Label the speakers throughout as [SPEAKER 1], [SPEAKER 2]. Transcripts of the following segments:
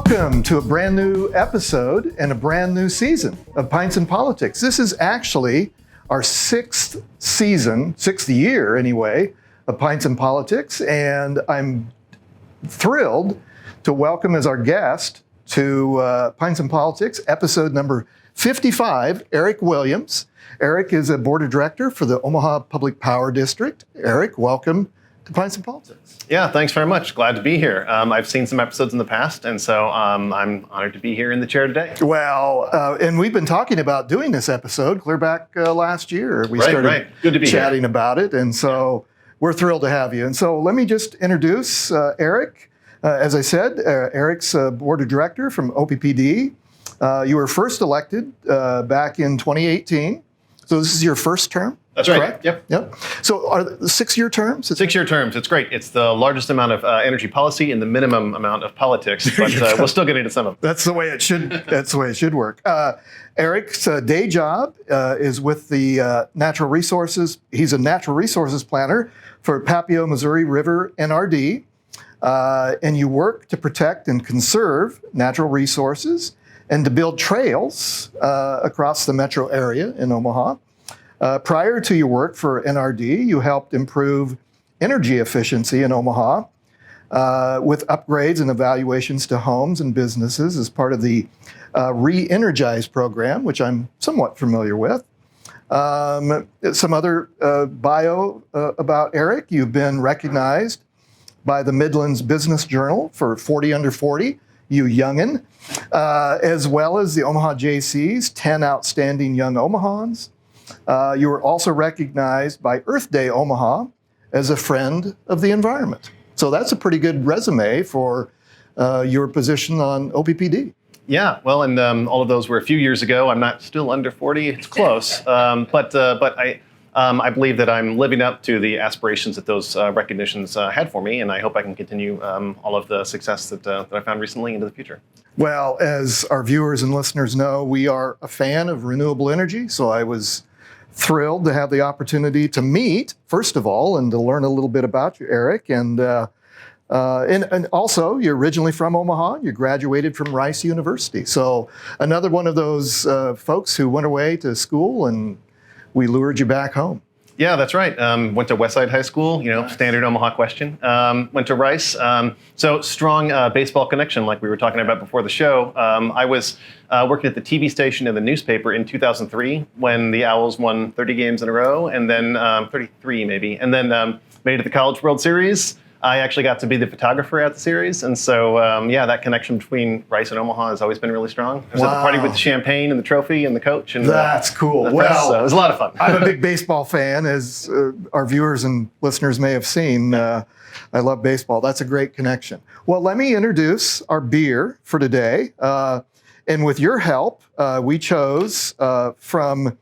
[SPEAKER 1] Welcome to a brand new episode and a brand new season of Pints and Politics. This is actually our sixth year anyway, of Pints and Politics, and I'm thrilled to welcome as our guest to Pints and Politics, episode number 55, Eric Williams. Eric is a board of director for the Omaha Public Power District. Eric, welcome to Pints and Politics.
[SPEAKER 2] Yeah, thanks very much. Glad to be here. I've seen some episodes in the past, and so I'm honored to be here in the chair today.
[SPEAKER 1] Well, and we've been talking about doing this episode clear back last year. We started
[SPEAKER 2] Good to be
[SPEAKER 1] chatting
[SPEAKER 2] here.
[SPEAKER 1] about it, and so we're thrilled to have you. And so let me just introduce Eric. As I said, Eric's board of director from OPPD. You were first elected back in 2018. So this is your first term?
[SPEAKER 2] That's right.
[SPEAKER 1] Correct?
[SPEAKER 2] Yep.
[SPEAKER 1] So are the 6-year terms?
[SPEAKER 2] 6-year terms. It's great. It's the largest amount of energy policy and the minimum amount of politics, but we'll still get into some of them.
[SPEAKER 1] That's the way it should. That's the way it should work. Eric's day job is with the natural resources. He's a natural resources planner for Papio, Missouri River NRD, and you work to protect and conserve natural resources and to build trails across the metro area in Omaha. Prior to your work for NRD, you helped improve energy efficiency in Omaha with upgrades and evaluations to homes and businesses as part of the Re-Energize program, which I'm somewhat familiar with. Some other bio about Eric. You've been recognized by the Midlands Business Journal for 40 Under 40, you youngin', as well as the Omaha JC's 10 Outstanding Young Omahans. You were also recognized by Earth Day Omaha as a friend of the environment. So that's a pretty good resume for your position on OPPD.
[SPEAKER 2] Yeah, well, and all of those were a few years ago. I'm not still under 40. It's close, but I believe that I'm living up to the aspirations that those recognitions had for me, and I hope I can continue all of the success that I found recently into the future.
[SPEAKER 1] Well, as our viewers and listeners know, we are a fan of renewable energy, so I was thrilled to have the opportunity to meet, first of all, and to learn a little bit about you, Eric. And also, you're originally from Omaha. You graduated from Rice University. So another one of those folks who went away to school and we lured you back home.
[SPEAKER 2] Yeah, that's right. Went to Westside High School, standard Omaha question. Went to Rice. So strong baseball connection, like we were talking about before the show. I was working at the TV station and the newspaper in 2003 when the Owls won 30 games in a row, and then 33 maybe, and then made it to the College World Series. I actually got to be the photographer at the series, and so that connection between Rice and Omaha has always been really strong. I was at the party with the champagn and the trophy and the coach. And
[SPEAKER 1] that's cool.
[SPEAKER 2] So it was a lot of fun.
[SPEAKER 1] I'm a big baseball fan, as our viewers and listeners may have seen. I love baseball. That's a great connection. Well, let me introduce our beer for today. And with your help, we chose from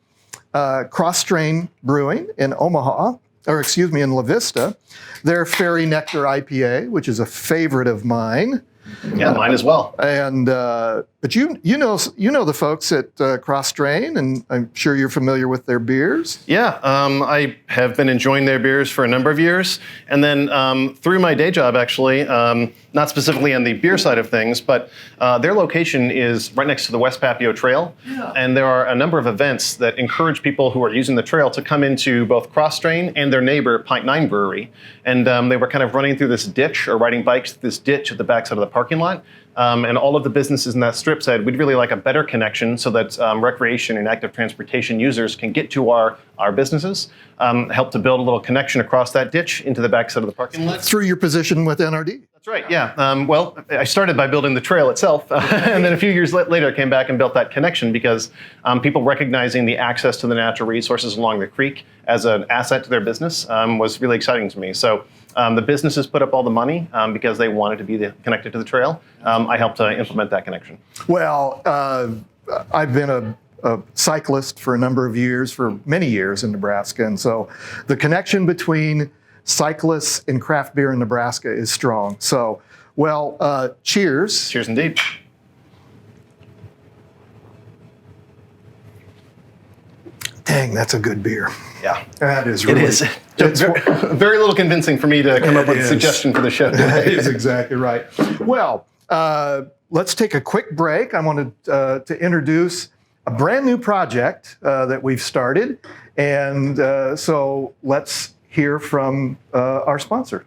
[SPEAKER 1] Kros Strain Brewing in Omaha, in LaVista, their Fairy Nectar IPA, which is a favorite of mine.
[SPEAKER 2] Yeah, mine as well.
[SPEAKER 1] And but you know the folks at Kros Strain, and I'm sure you're familiar with their beers.
[SPEAKER 2] Yeah, I have been enjoying their beers for a number of years, and then through my day job, actually, not specifically on the beer side of things, but their location is right next to the West Papio Trail, and there are a number of events that encourage people who are using the trail to come into both Kros Strain and their neighbor Pint 9 Brewery, and they were kind of running through this ditch or riding bikes through this ditch at the backside of the parking lot. And all of the businesses in that strip said, we'd really like a better connection so that recreation and active transportation users can get to our businesses, help to build a little connection across that ditch into the backside of the parking lot.
[SPEAKER 1] Through your position with NRD.
[SPEAKER 2] That's right, yeah. Well, I started by building the trail itself, and then a few years later I came back and built that connection because people recognizing the access to the natural resources along the creek as an asset to their business was really exciting to me. So the businesses put up all the money because they wanted to be connected to the trail. I helped implement that connection.
[SPEAKER 1] Well, I've been a cyclist for a number of years, for many years in Nebraska, and so the connection between cyclists and craft beer in Nebraska is strong. So, well, cheers.
[SPEAKER 2] Cheers indeed.
[SPEAKER 1] Dang, that's a good beer.
[SPEAKER 2] Yeah.
[SPEAKER 1] That is really.
[SPEAKER 2] It is. Very little convincing for me to come up with a suggestion for the show.
[SPEAKER 1] That is exactly right. Well, let's take a quick break. I wanted to introduce a brand new project that we've started. And so let's hear from our sponsor.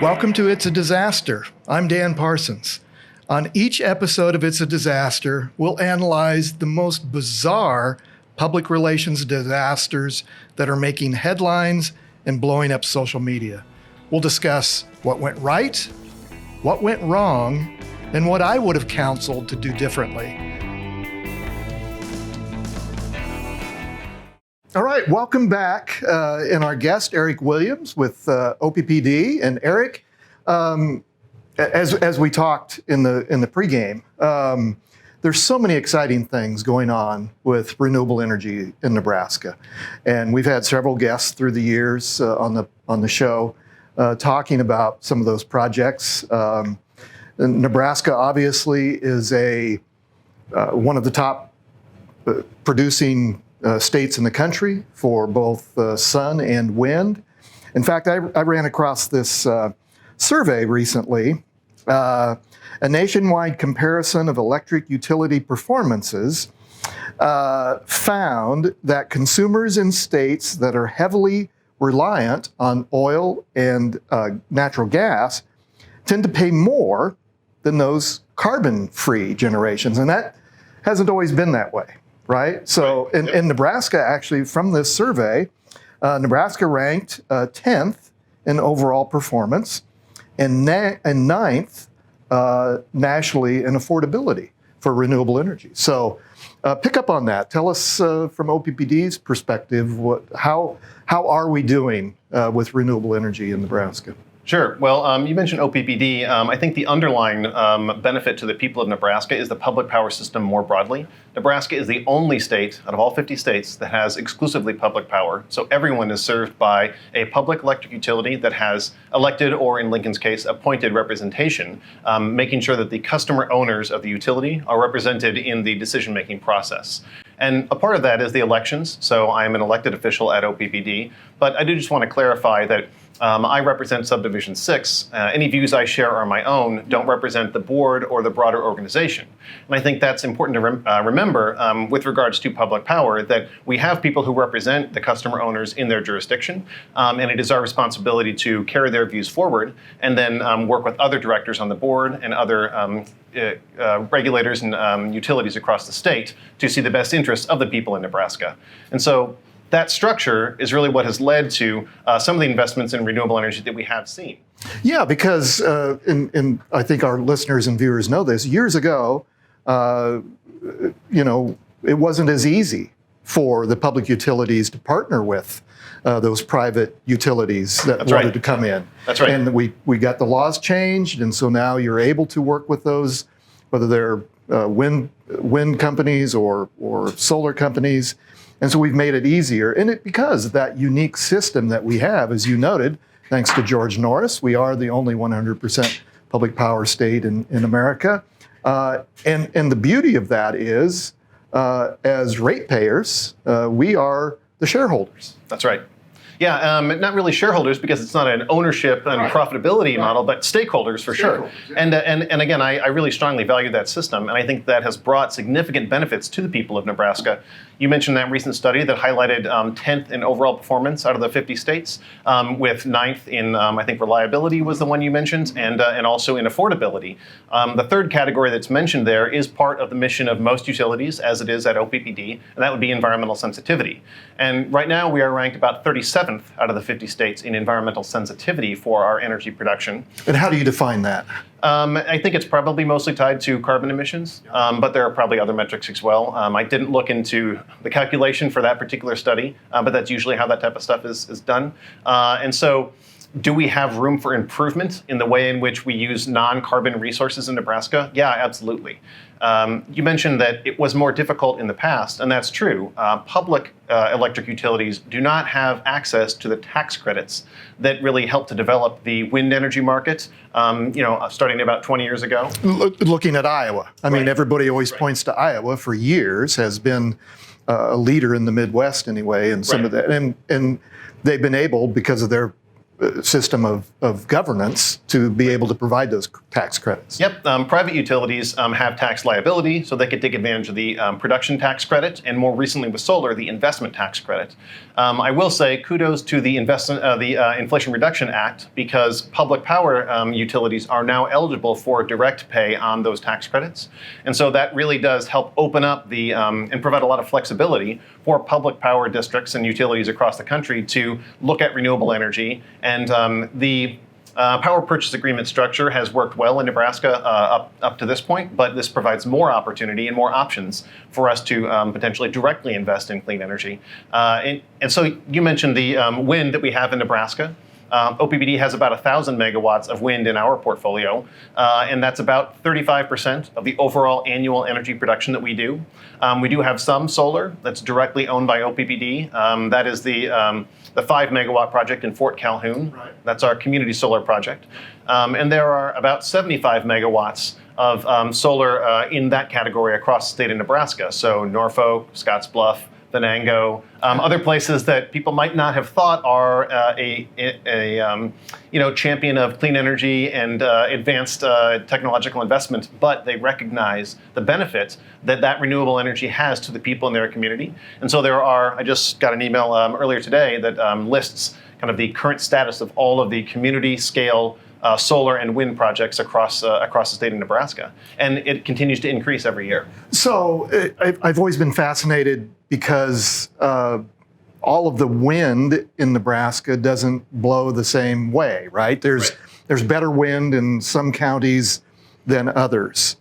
[SPEAKER 1] Welcome to It's a Disaster. I'm Dan Parsons. On each episode of It's a Disaster, we'll analyze the most bizarre public relations disasters that are making headlines and blowing up social media. We'll discuss what went right, what went wrong, and what I would have counseled to do differently. All right, welcome back. And our guest, Eric Williams with OPPD. And Eric, as we talked in the pregame, there's so many exciting things going on with renewable energy in Nebraska, and we've had several guests through the years on the show talking about some of those projects. Nebraska obviously is one of the top producing states in the country for both sun and wind. In fact, I ran across this survey recently. A nationwide comparison of electric utility performances found that consumers in states that are heavily reliant on oil and natural gas tend to pay more than those carbon-free generations. And that hasn't always been that way, right? So in Nebraska, actually, from this survey, Nebraska ranked 10th in overall performance and 9th nationally in affordability for renewable energy. So pick up on that. Tell us from OPPD's perspective, how are we doing with renewable energy in Nebraska?
[SPEAKER 2] Sure. Well, you mentioned OPPD. I think the underlying benefit to the people of Nebraska is the public power system more broadly. Nebraska is the only state out of all 50 states that has exclusively public power. So everyone is served by a public electric utility that has elected, or in Lincoln's case, appointed representation, making sure that the customer owners of the utility are represented in the decision-making process. And a part of that is the elections. So I'm an elected official at OPPD, but I do just want to clarify that I represent Subdivision 6. Any views I share are my own, don't represent the board or the broader organization. And I think that's important to remember with regards to public power, that we have people who represent the customer owners in their jurisdiction, and it is our responsibility to carry their views forward and then work with other directors on the board and other regulators and utilities across the state to see the best interests of the people in Nebraska. And so that structure is really what has led to some of the investments in renewable energy that we have seen.
[SPEAKER 1] Yeah, because and I think our listeners and viewers know this, years ago, it wasn't as easy for the public utilities to partner with those private utilids that wanted to come in.
[SPEAKER 2] That's right.
[SPEAKER 1] And we got the laws changed, and so now you're able to work with those, whether they're wind companies or solar companies. And so we've made it easier. And because of that unique system that we have, as you noted, thanks to George Norris, we are the only 100% public power state in America. And the beauty of that is, as ratepayers, we are the shareholders.
[SPEAKER 2] That's right. Yeah, not really shareholders because it's not an ownership and profitability model, but stakeholders for sure. Yeah. And again, I really strongly value that system, and I think that has brought significant benefits to the people of Nebraska. You mentioned that recent study that highlighted 10th in overall performance out of the 50 states, with 9th in, I think, reliability was the one you mentioned, and also in affordability. The third category that's mentioned there is part of the mission of most utilities, as it is at OPPD, and that would be environmental sensitivity. And right now we are ranked about 37th out of the 50 states in environmental sensitivity for our energy production.
[SPEAKER 1] And how do you define that?
[SPEAKER 2] I think it's probably mostly tied to carbon emissions, but there are probably other metrics as well. I didn't look into the calculation for that particular study, but that's usually how that type of stuff is done. And so Do we have room for improvement in the way in which we use non-carbon resources in Nebraska? Yeah, absolutely. You mentioned that it was more difficult in the past, and that's true. Public electric utilities do not have access to the tax credits that really helped to develop the wind energy market, starting about 20 years ago.
[SPEAKER 1] Looking at Iowa, I mean, everybody always points to Iowa for years, has been a leader in the Midwest anyway, and some of that, and they've been able, because of their system of governance, to be able to provide those tax credits.
[SPEAKER 2] Yep, private utilities have tax liability, so they could take advantage of the production tax credit, and more recently with solar, the investment tax credit. I will say kudos to the Inflation Reduction Act, because public power utilities are now eligible for direct pay on those tax credits, and so that really does help open up the and provide a lot of flexibility for public power districts and utilities across the country to look at renewable energy. And the power purchase agreement structure has worked well in Nebraska up to this point, but this provides more opportunity and more options for us to potentially directly invest in clean energy. And so you mentioned the wind that we have in Nebraska. OPPD has about 1,000 megawatts of wind in our portfolio, and that's about 35% of the overall annual energy production that we do. We do have some solar that's directly owned by OPPD. That is the 5 megawatt project in Fort Calhoun. Right. That's our community solar project. And there are about 75 megawatts of solar in that category across the state of Nebraska. So Norfolk, Scottsbluff, Venango, other places that people might not have thought are a champion of clean energy and advanced technological investment, but they recognize the benefit that renewable energy has to the people in their community. And so I just got an email earlier today that lists kind of the current status of all of the community scale solar and wind projects across the state of Nebraska, and it continues to increase every year.
[SPEAKER 1] So I've always been fascinated because all of the wind in Nebraska doesn't blow the same way, right? There's better wind in some counties than others,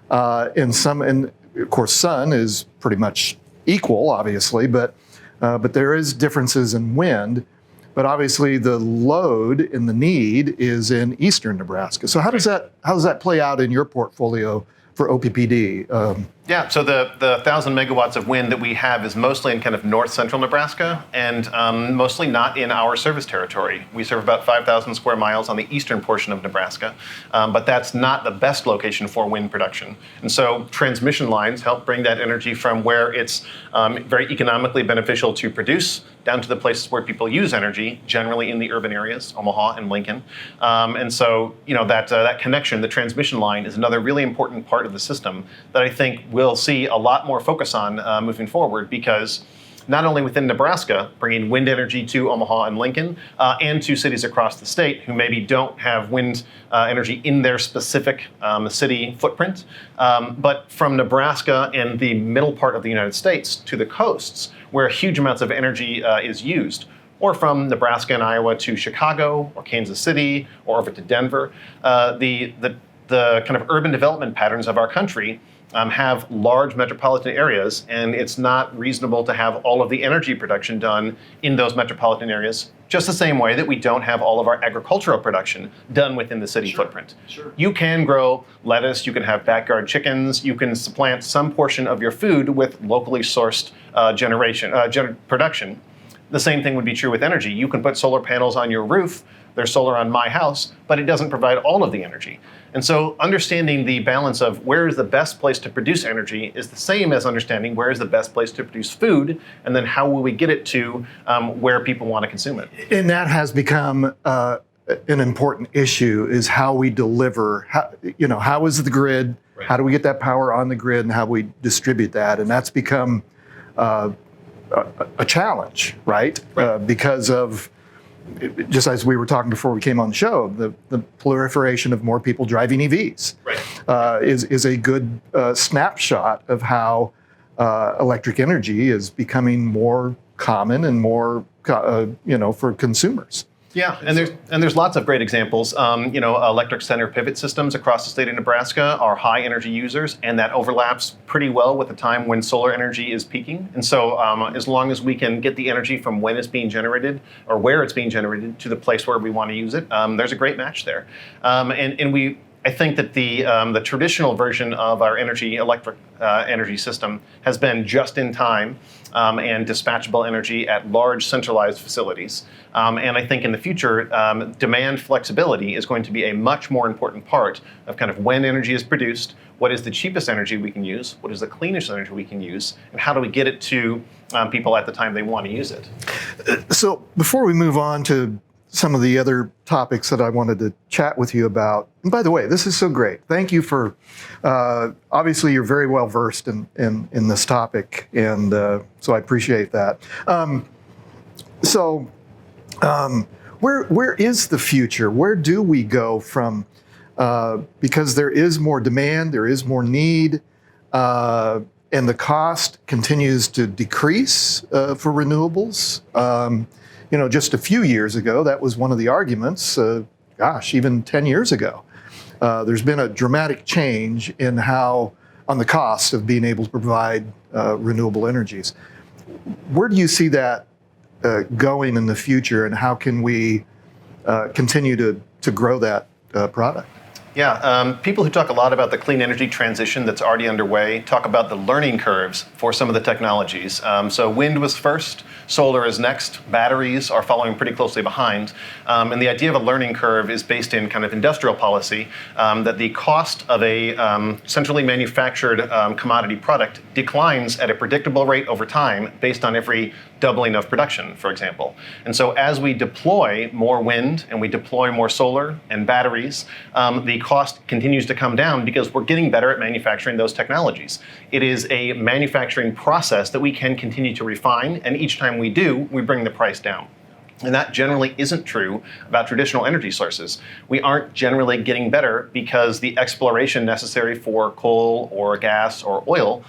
[SPEAKER 1] and of course sun is pretty much equal, obviously, but there is differences in wind. But obviously, the load and the need is in eastern Nebraska. So how does that play out in your portfolio for OPPD?
[SPEAKER 2] Yeah, so the 1,000 megawatts of wind that we have is mostly in kind of north central Nebraska, and mostly not in our service territory. We serve about 5,000 square miles on the eastern portion of Nebraska, but that's not the best location for wind production. And so transmission lines help bring that energy from where it's very economically beneficial to produce down to the places where people use energy, generally in the urban areas, Omaha and Lincoln. And so that connection, the transmission line, is another really important part of the system that I think we'll see a lot more focus on moving forward, because not only within Nebraska, bringing wind energy to Omaha and Lincoln, and to cities across the state who maybe don't have wind energy in their specific city footprint, but from Nebraska and the middle part of the United States to the coasts, where huge amounts of energy is used, or from Nebraska and Iowa to Chicago or Kansas City or over to Denver. The kind of urban development patterns of our country have large metropolitan areas, and it's not reasonable to have all of the energy production done in those metropolitan areas, just the same way that we don't have all of our agricultural production done within the city footprint. Sure. You can grow lettuce, you can have backyard chickens, you can supplant some portion of your food with locally sourced production. The same thing would be true with energy. You can put solar panels on your roof, there's solar on my house, but it doesn't provide all of the energy. And so understanding the balance of where is the best place to produce energy is the same as understanding where is the best place to produce food, and then how will we get it to where people want to consume it.
[SPEAKER 1] And that has become an important issue, is how we deliver, how is the grid, right. How do we get that power on the grid, and how we distribute that? And that's become a challenge, right? Because of, just as we were talking before we came on the show, the proliferation of more people driving EVs is a good snapshot of how electric energy is becoming more common and more, for consumers.
[SPEAKER 2] Yeah, and there's lots of great examples. Electric center pivot systems across the state of Nebraska are high energy users, and that overlaps pretty well with the time when solar energy is peaking. And so, as long as we can get the energy from when it's being generated or where it's being generated to the place where we want to use it, there's a great match there. I think that the traditional version of our electric energy system has been just in time and dispatchable energy at large centralized facilities. And I think in the future, demand flexibility is going to be a much more important part of kind of when energy is produced, what is the cheapest energy we can use, what is the cleanest energy we can use, and how do we get it to people at the time they want to use it.
[SPEAKER 1] So before we move on to some of the other topics that I wanted to chat with you about. And by the way, this is so great. Thank you for, obviously you're very well versed in this topic, and so I appreciate that. Where is the future? Where do we go from, because there is more demand, there is more need, and the cost continues to decrease for renewables. Just a few years ago, that was one of the arguments, even 10 years ago. There's been a dramatic change on the cost of being able to provide renewable energies. Where do you see that going in the future, and how can we continue to grow that product?
[SPEAKER 2] Yeah, people who talk a lot about the clean energy transition that's already underway talk about the learning curves for some of the technologies. So wind was first, solar is next, batteries are following pretty closely behind. And the idea of a learning curve is based in kind of industrial policy, that the cost of a centrally manufactured commodity product declines at a predictable rate over time based on every doubling of production, for example. And so as we deploy more wind and we deploy more solar and batteries, the cost continues to come down because we're getting better at manufacturing those technologies. It is a manufacturing process that we can continue to refine, and each time we do, we bring the price down. And that generally isn't true about traditional energy sources. We aren't generally getting better because the exploration necessary for coal or gas or oil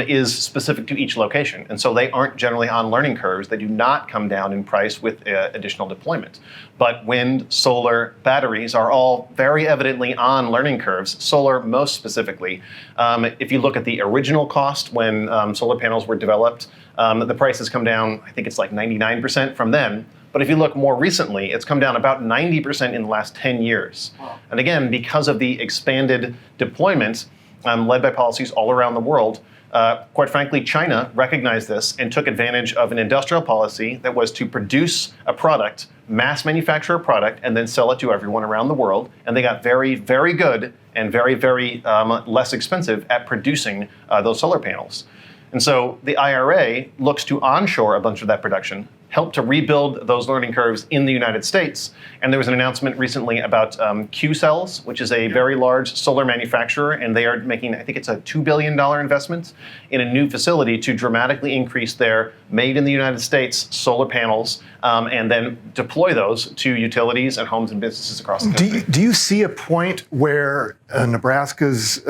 [SPEAKER 2] is specific to each location. And so they aren't generally on learning curves. They do not come down in price with additional deployment. But wind, solar, batteries are all very evidently on learning curves, solar most specifically. If you look at the original cost when solar panels were developed, the price has come down, I think it's like 99% from then. But if you look more recently, it's come down about 90% in the last 10 years. Wow. And again, because of the expanded deployment led by policies all around the world, quite frankly, China recognized this and took advantage of an industrial policy that was to produce a product, mass manufacture a product, and then sell it to everyone around the world. And they got very, very good and very, very less expensive at producing those solar panels. And so the IRA looks to onshore a bunch of that production, help to rebuild those learning curves in the United States. And there was an announcement recently about Qcells, which is a very large solar manufacturer, and they are making, I think it's a $2 billion investment in a new facility to dramatically increase their made in the United States solar panels, and then deploy those to utilities and homes and businesses across the country.
[SPEAKER 1] Do you see a point where Nebraska's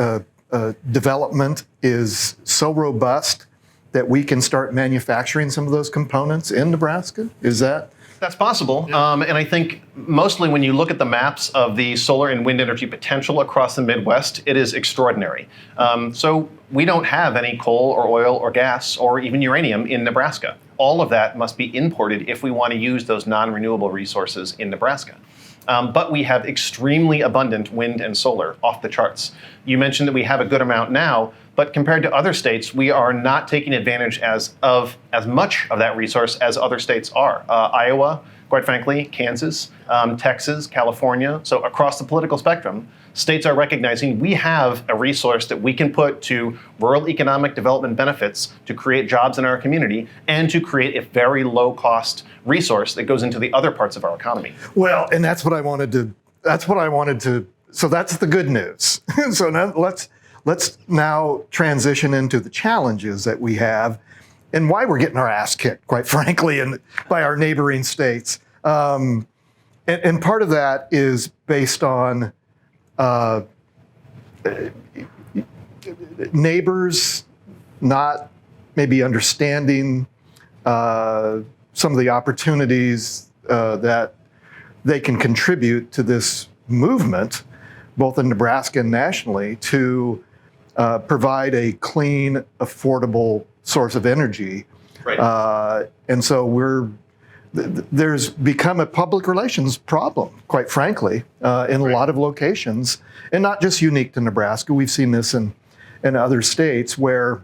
[SPEAKER 1] development is so robust that we can start manufacturing some of those components in Nebraska?
[SPEAKER 2] That's possible. Yeah. And I think mostly when you look at the maps of the solar and wind energy potential across the Midwest, it is extraordinary. So we don't have any coal or oil or gas or even uranium in Nebraska. All of that must be imported if we want to use those non-renewable resources in Nebraska. But we have extremely abundant wind and solar, off the charts. You mentioned that we have a good amount now, but compared to other states, we are not taking advantage as much of that resource as other states are. Iowa, quite frankly, Kansas, Texas, California. So across the political spectrum, states are recognizing we have a resource that we can put to rural economic development benefits to create jobs in our community and to create a very low cost resource that goes into the other parts of our economy.
[SPEAKER 1] Well, and that's what I wanted to, so that's the good news. So now let's now transition into the challenges that we have and why we're getting our ass kicked, quite frankly, by our neighboring states. And part of that is based on neighbors not maybe understanding some of the opportunities that they can contribute to this movement, both in Nebraska and nationally, to provide a clean, affordable source of energy.
[SPEAKER 2] Right.
[SPEAKER 1] And so there's become a public relations problem, quite frankly, in a lot of locations, and not just unique to Nebraska. We've seen this in other states where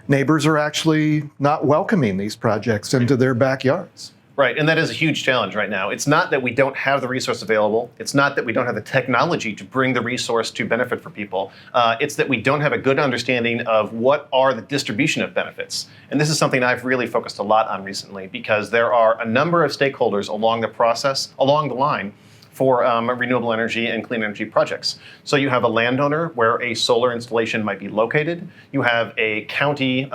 [SPEAKER 1] neighbors are actually not welcoming these projects into their backyards.
[SPEAKER 2] Right, and that is a huge challenge right now. It's not that we don't have the resource available. It's not that we don't have the technology to bring the resource to benefit for people. It's that we don't have a good understanding of what are the distribution of benefits. And this is something I've really focused a lot on recently, because there are a number of stakeholders along the line, for renewable energy and clean energy projects. So you have a landowner where a solar installation might be located. You have a county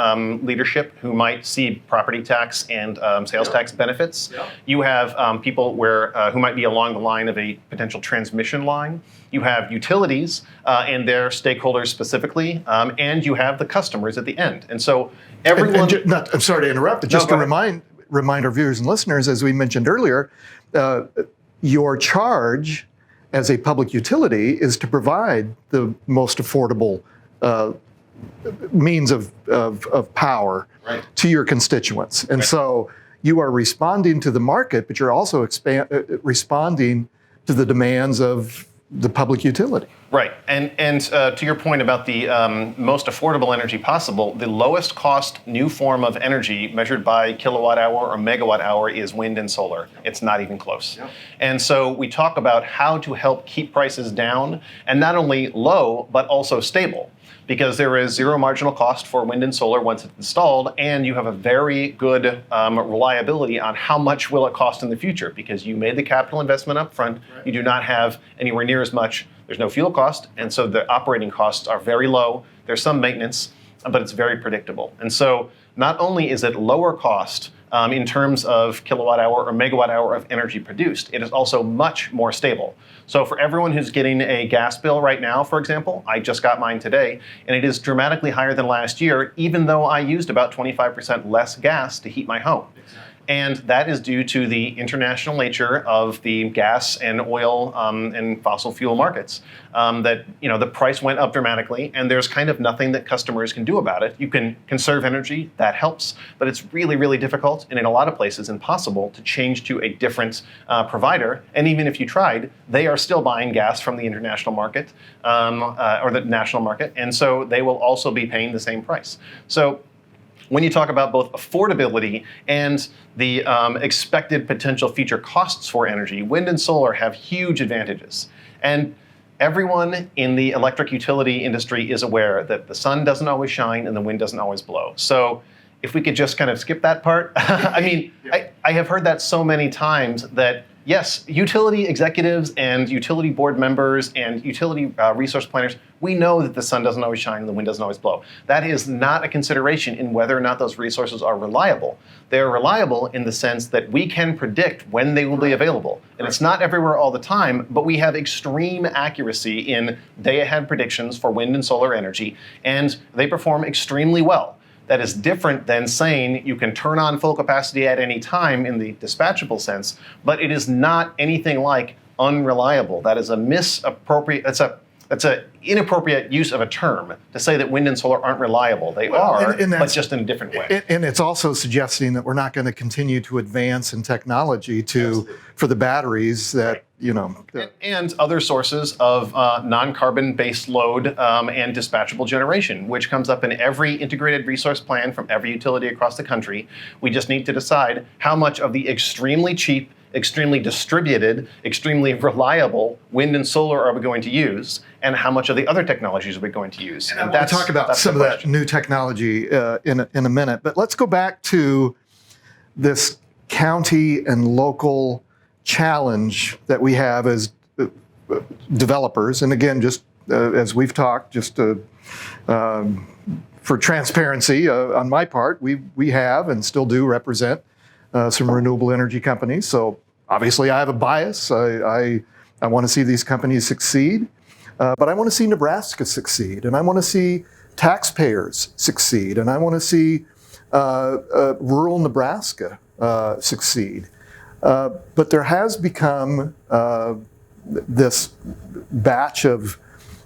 [SPEAKER 2] leadership who might see property tax and sales tax benefits. You have people who might be along the line of a potential transmission line. You have utilities and their stakeholders specifically, and you have the customers at the end. And so everyone...
[SPEAKER 1] I'm sorry to interrupt, but just to remind our viewers and listeners, as we mentioned earlier, your charge as a public utility is to provide the most affordable means of power to your constituents. And so you are responding to the market, but you're also responding to the demands of the public utility.
[SPEAKER 2] Right, and to your point about the most affordable energy possible, the lowest cost new form of energy measured by kilowatt hour or megawatt hour is wind and solar. It's not even close. Yep. And so we talk about how to help keep prices down, and not only low, but also stable. Because there is zero marginal cost for wind and solar once it's installed, and you have a very good reliability on how much will it cost in the future, because you made the capital investment up front. You do not have anywhere near as much. There's no fuel cost, and so the operating costs are very low. There's some maintenance, but it's very predictable. And so not only is it lower cost in terms of kilowatt hour or megawatt hour of energy produced, it is also much more stable. So for everyone who's getting a gas bill right now, for example, I just got mine today, and it is dramatically higher than last year, even though I used about 25% less gas to heat my home. And that is due to the international nature of the gas and oil and fossil fuel markets. That the price went up dramatically, and there's kind of nothing that customers can do about it. You can conserve energy, that helps, but it's really, really difficult, and in a lot of places impossible to change to a different provider. And even if you tried, they are still buying gas from the international market or the national market, and so they will also be paying the same price. So when you talk about both affordability and the expected potential future costs for energy, wind and solar have huge advantages. And everyone in the electric utility industry is aware that the sun doesn't always shine and the wind doesn't always blow. So if we could just kind of skip that part. I mean, I have heard that so many times that, yes, utility executives and utility board members and utility resource planners, we know that the sun doesn't always shine and the wind doesn't always blow. That is not a consideration in whether or not those resources are reliable. They're reliable in the sense that we can predict when they will be available. And it's not everywhere all the time, but we have extreme accuracy in day-ahead predictions for wind and solar energy, and they perform extremely well. That is different than saying you can turn on full capacity at any time in the dispatchable sense, but it is not anything like unreliable. That is a misappropriate, that's an inappropriate use of a term to say that wind and solar aren't reliable. They are, but just in a different way.
[SPEAKER 1] And it's also suggesting that we're not going to continue to advance in technology for the batteries that,
[SPEAKER 2] and other sources of non-carbon based load and dispatchable generation, which comes up in every integrated resource plan from every utility across the country. We just need to decide how much of the extremely cheap, extremely distributed, extremely reliable wind and solar are we going to use, and how much of the other technologies are we going to use?
[SPEAKER 1] And we'll talk about some of that new technology in a minute. But let's go back to this county and local challenge that we have as developers. And again, just as we've talked, just for transparency on my part, we have and still do represent some renewable energy companies. So obviously I have a bias. I want to see these companies succeed, but I want to see Nebraska succeed, and I want to see taxpayers succeed, and I want to see rural Nebraska succeed. But there has become this batch of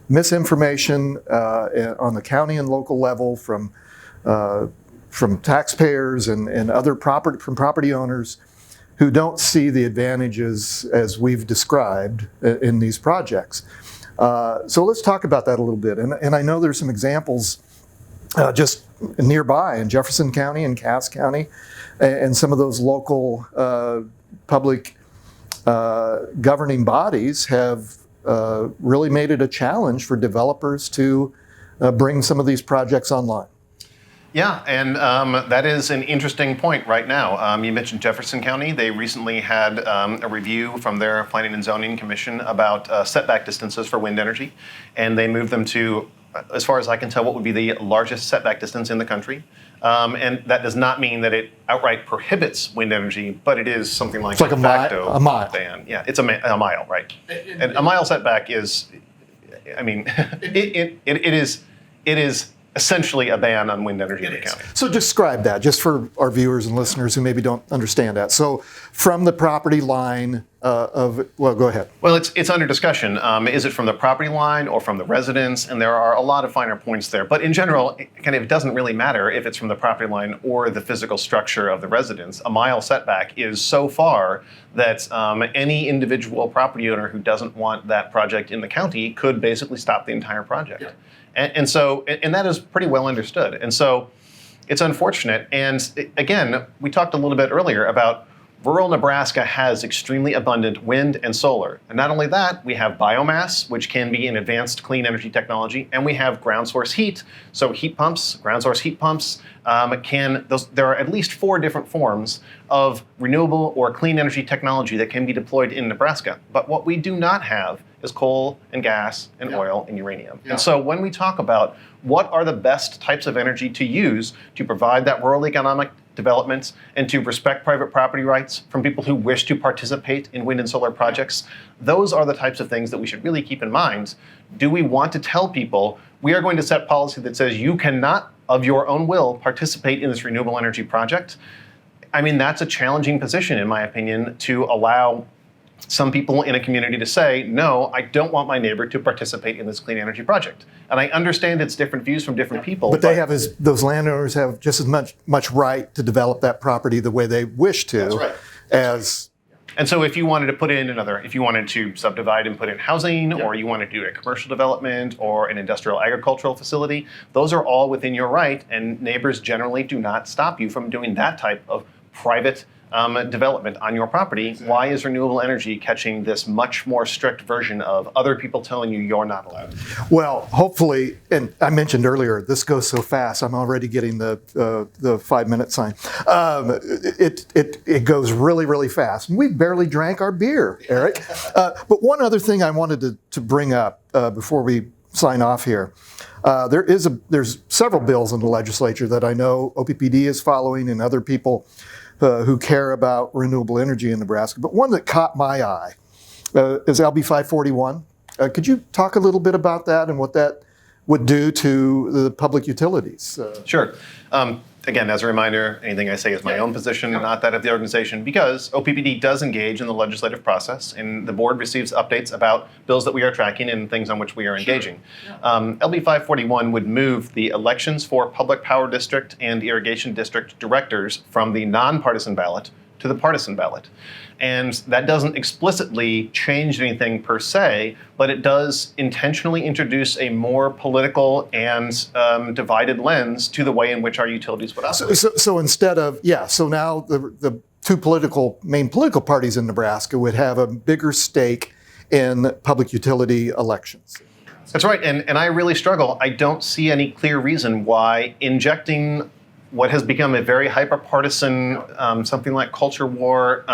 [SPEAKER 1] misinformation on the county and local level from taxpayers and other property owners who don't see the advantages as we've described in these projects. So let's talk about that a little bit. And I know there's some examples just nearby in Jefferson County and Cass County, and some of those local public governing bodies have really made it a challenge for developers to bring some of these projects online.
[SPEAKER 2] Yeah, and that is an interesting point right now. You mentioned Jefferson County. They recently had a review from their Planning and Zoning Commission about setback distances for wind energy, and they moved them to, as far as I can tell, what would be the largest setback distance in the country. And that does not mean that it outright prohibits wind energy, but it is something like,
[SPEAKER 1] it's like a mile
[SPEAKER 2] ban. Yeah, it's a mile, right? And a mile setback is, I mean, it is essentially a ban on wind energy in the county.
[SPEAKER 1] So describe that, just for our viewers and listeners who maybe don't understand that. So from the property line well, go ahead.
[SPEAKER 2] Well, it's under discussion. Is it from the property line or from the residence? And there are a lot of finer points there. But in general, it doesn't really matter if it's from the property line or the physical structure of the residence. A mile setback is so far that any individual property owner who doesn't want that project in the county could basically stop the entire project. Yeah. And that is pretty well understood. And so it's unfortunate. And again, we talked a little bit earlier about rural Nebraska has extremely abundant wind and solar. And not only that, we have biomass, which can be an advanced clean energy technology, and we have ground source heat. So heat pumps, ground source heat pumps, there are at least 4 different forms of renewable or clean energy technology that can be deployed in Nebraska. But what we do not have is coal and gas and oil and uranium. And so when we talk about what are the best types of energy to use to provide that rural economic development and to respect private property rights from people who wish to participate in wind and solar projects, those are the types of things that we should really keep in mind. Do we want to tell people we are going to set policy that says you cannot, of your own will, participate in this renewable energy project? I mean, that's a challenging position, in my opinion, to allow some people in a community to say, no, I don't want my neighbor to participate in this clean energy project. And I understand it's different views from different people.
[SPEAKER 1] But those landowners have just as much right to develop that property the way they wish to.
[SPEAKER 2] That's right. And so if you wanted to put in if you wanted to subdivide and put in housing, or you want to do a commercial development or an industrial agricultural facility, those are all within your right, and neighbors generally do not stop you from doing that type of private development on your property. Exactly. Why is renewable energy catching this much more strict version of other people telling you you're not allowed?
[SPEAKER 1] Well, hopefully, and I mentioned earlier, this goes so fast, I'm already getting the 5-minute sign. It goes really, really fast. And we barely drank our beer, Eric. But one other thing I wanted to bring up before we sign off here. There's several bills in the legislature that I know OPPD is following and other people who care about renewable energy in Nebraska. But one that caught my eye is LB 541. Could you talk a little bit about that and what that would do to the public utilities?
[SPEAKER 2] Sure. Again, as a reminder, anything I say is my own position, not that of the organization, because OPPD does engage in the legislative process, and the board receives updates about bills that we are tracking and things on which we are engaging. LB 541 would move the elections for public power district and irrigation district directors from the nonpartisan ballot to the partisan ballot. And that doesn't explicitly change anything per se, but it does intentionally introduce a more political and divided lens to the way in which our utilities would operate.
[SPEAKER 1] So instead of, so now the two main political parties in Nebraska would have a bigger stake in public utility elections.
[SPEAKER 2] That's right, and I really struggle. I don't see any clear reason why injecting what has become a very hyper-partisan, something like culture war,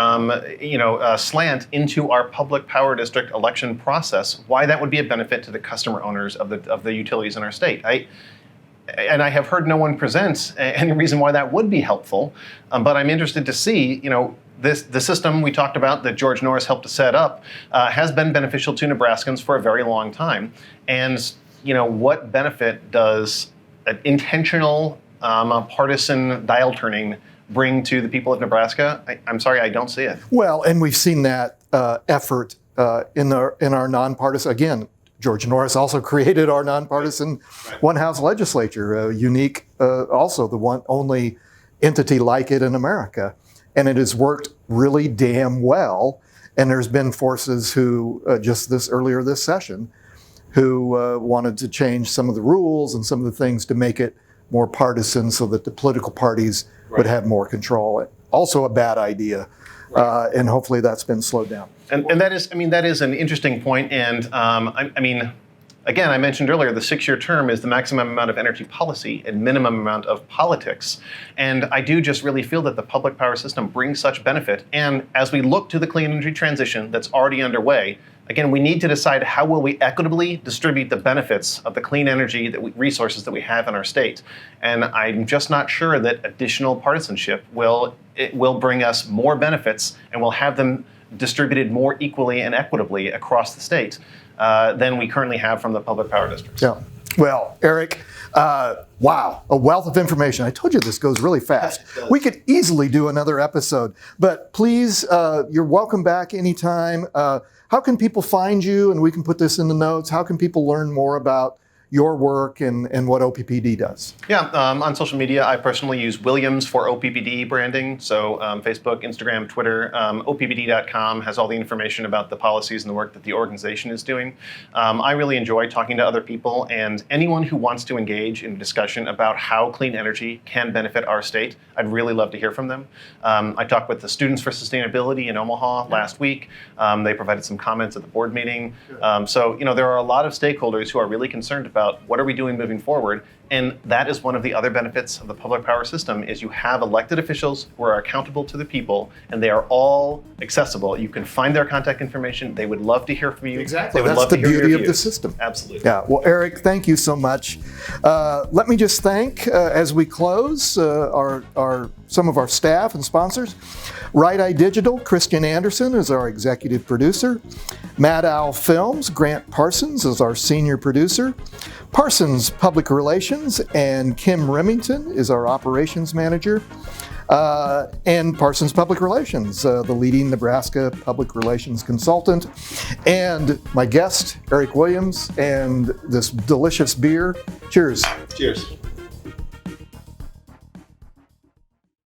[SPEAKER 2] slant into our public power district election process, why that would be a benefit to the customer owners of the utilities in our state. And I have heard no one present any reason why that would be helpful, but I'm interested to see, the system we talked about that George Norris helped to set up has been beneficial to Nebraskans for a very long time. And, what benefit does an intentional partisan dial turning bring to the people of Nebraska, I'm sorry, I don't see it.
[SPEAKER 1] Well, and we've seen that effort in our nonpartisan, again, George Norris also created our nonpartisan one-house legislature, unique, also the one only entity like it in America. And it has worked really damn well. And there's been forces who, just earlier this session, who wanted to change some of the rules and some of the things to make it more partisan so that the political parties would have more control. Also a bad idea. And hopefully that's been slowed down.
[SPEAKER 2] And that is, that is an interesting point. And again, I mentioned earlier, the 6-year term is the maximum amount of energy policy and minimum amount of politics. And I do just really feel that the public power system brings such benefit. And as we look to the clean energy transition that's already underway, again, we need to decide how will we equitably distribute the benefits of the clean energy resources that we have in our state. And I'm just not sure that additional partisanship will bring us more benefits and will have them distributed more equally and equitably across the state than we currently have from the public power districts.
[SPEAKER 1] Yeah. Well, Eric, wow, a wealth of information. I told you this goes really fast. We could easily do another episode, but please, you're welcome back anytime. How can people find you? And we can put this in the notes. How can people learn more about your work and what OPPD does?
[SPEAKER 2] Yeah, on social media, I personally use Williams for OPPD branding. So Facebook, Instagram, Twitter, OPPD.com has all the information about the policies and the work that the organization is doing. I really enjoy talking to other people, and anyone who wants to engage in a discussion about how clean energy can benefit our state, I'd really love to hear from them. I talked with the Students for Sustainability in Omaha last week. They provided some comments at the board meeting. So there are a lot of stakeholders who are really concerned about what are we doing moving forward. And that is one of the other benefits of the public power system is you have elected officials who are accountable to the people, and they are all accessible. You can find their contact information. They would love to hear from you.
[SPEAKER 1] Exactly.
[SPEAKER 2] They would
[SPEAKER 1] That's
[SPEAKER 2] love
[SPEAKER 1] the
[SPEAKER 2] to hear
[SPEAKER 1] beauty
[SPEAKER 2] your
[SPEAKER 1] of the
[SPEAKER 2] views.
[SPEAKER 1] system.
[SPEAKER 2] Absolutely.
[SPEAKER 1] Yeah. Well, Eric, thank you so much. Let me just thank, as we close, some of our staff and sponsors. Right Eye Digital, Kristian Anderson is our executive producer. Mad Owl Films, Grant Parsons is our senior producer. Parsons Public Relations and Kim Remington is our operations manager. And Parsons Public Relations, the leading Nebraska public relations consultant. And my guest, Eric Williams, and this delicious beer. Cheers.
[SPEAKER 2] Cheers.